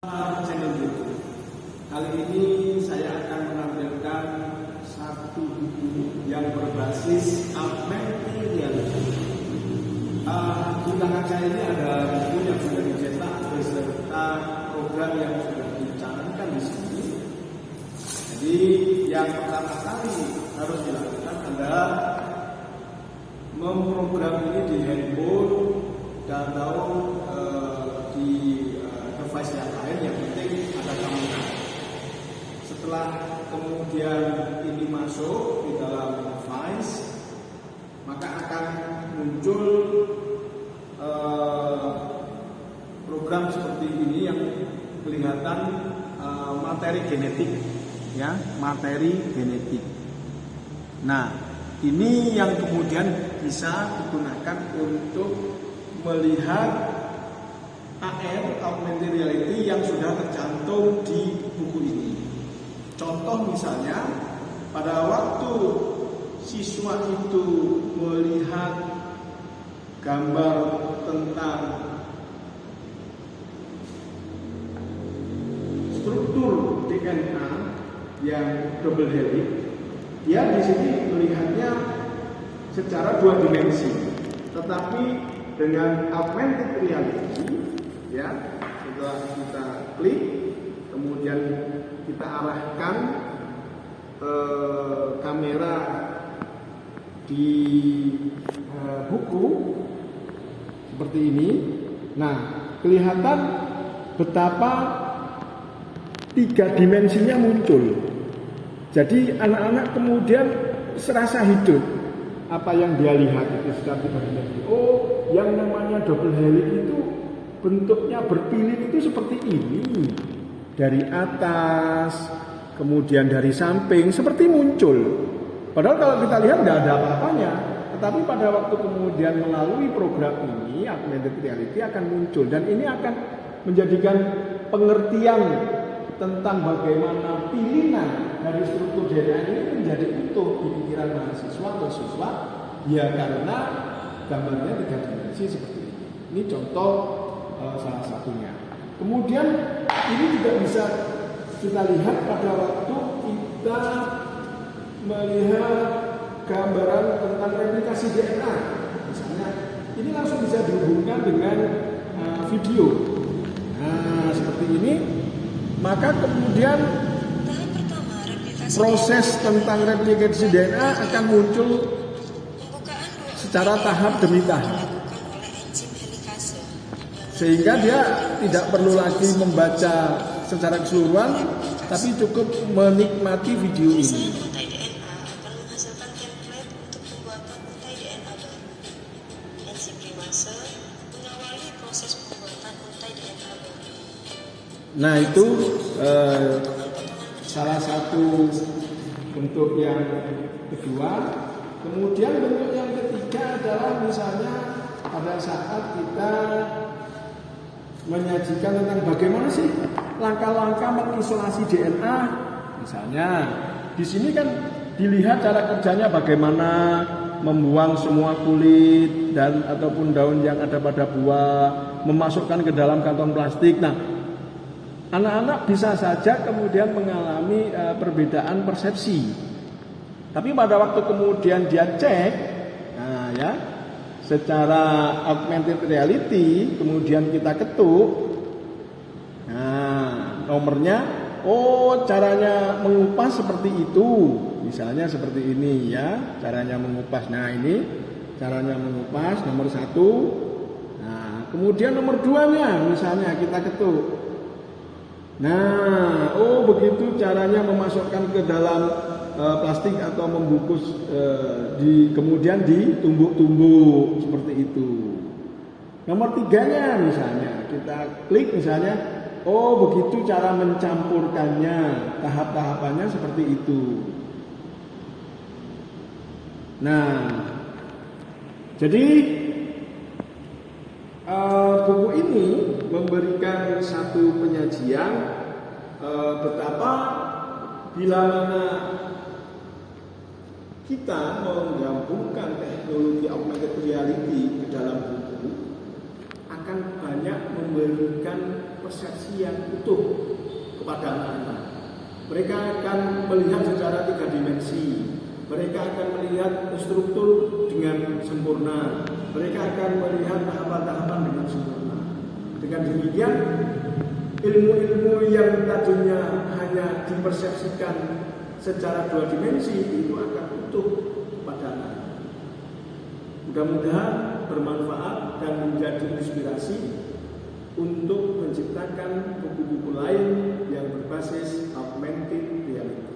Channel YouTube. Kali ini saya akan menampilkan satu buku yang berbasis augmented reality. Di tangan saya ini ada buku yang sudah dicetak beserta program yang sudah dicanangkan di sini. Jadi yang pertama kali harus dilakukan adalah memprogram ini di handphone dan di device yang lain, yang penting ada kamera. Setelah kemudian ini masuk di dalam device, maka akan muncul program seperti ini yang kelihatan materi genetik, ya, materi genetik. Nah, ini yang kemudian bisa digunakan untuk melihat AR, augmented reality, yang sudah tercantum di buku ini. Contoh misalnya, pada waktu siswa itu melihat gambar tentang struktur DNA yang double helix, dia di sini melihatnya secara dua dimensi, tetapi dengan augmented reality, ya, setelah kita klik, kemudian kita arahkan kamera di buku seperti ini. Nah, kelihatan betapa tiga dimensinya muncul. Jadi anak-anak kemudian serasa hidup apa yang dia lihat itu secara tiga dimensi. Oh, yang namanya double helix itu bentuknya berpilih itu seperti ini, dari atas, kemudian dari samping, seperti muncul. Padahal kalau kita lihat tidak ada apa-apanya, tetapi pada waktu kemudian melalui program ini, augmented reality akan muncul, dan ini akan menjadikan pengertian tentang bagaimana pilihan dari struktur DNA ini menjadi utuh di pikiran mahasiswa atau siswa, ya, karena gambarnya tiga dimensi seperti ini. Ini contoh salah satunya. Kemudian ini juga bisa kita lihat pada waktu kita melihat gambaran tentang replikasi DNA. Misalnya, ini langsung bisa dihubungkan dengan video. Nah, seperti ini. Maka kemudian proses tentang replikasi DNA akan muncul secara tahap demi tahap, sehingga dia tidak perlu lagi membaca secara keseluruhan, tapi cukup menikmati video ini. Nah, itu salah satu bentuk yang kedua. Kemudian bentuk yang ketiga adalah misalnya pada saat kita menyajikan tentang bagaimana sih langkah-langkah mengisolasi DNA. Misalnya di sini kan dilihat cara kerjanya bagaimana membuang semua kulit dan ataupun daun yang ada pada buah, memasukkan ke dalam kantong plastik. Nah, anak-anak bisa saja kemudian mengalami perbedaan persepsi. Tapi pada waktu kemudian dia cek, nah ya, secara augmented reality, kemudian kita ketuk, nah nomornya, oh caranya mengupas seperti itu, misalnya seperti ini ya, caranya mengupas. Nah, ini caranya mengupas nomor 1. Nah, kemudian nomor 2-nya misalnya kita ketuk. Nah, oh begitu caranya memasukkan ke dalam plastik atau membungkus, kemudian ditumbuk-tumbuk seperti itu. Nomor 3-nya misalnya kita klik, misalnya, oh begitu cara mencampurkannya, tahap-tahapannya seperti itu. Nah, jadi buku ini memberikan satu penyajian betapa bila mana kita menggabungkan teknologi augmented reality ke dalam buku akan banyak memberikan persepsi yang utuh kepada anak-anak. Mereka akan melihat secara 3 dimensi. Mereka akan melihat struktur dengan sempurna. Mereka akan melihat tahapan-tahapan dengan sempurna. Dengan demikian, ilmu-ilmu yang tadinya hanya dipersepsikan secara 2 dimensi itu akan utuh pada anak. Mudah-mudahan bermanfaat dan menjadi inspirasi untuk menciptakan buku-buku lain yang berbasis augmented reality.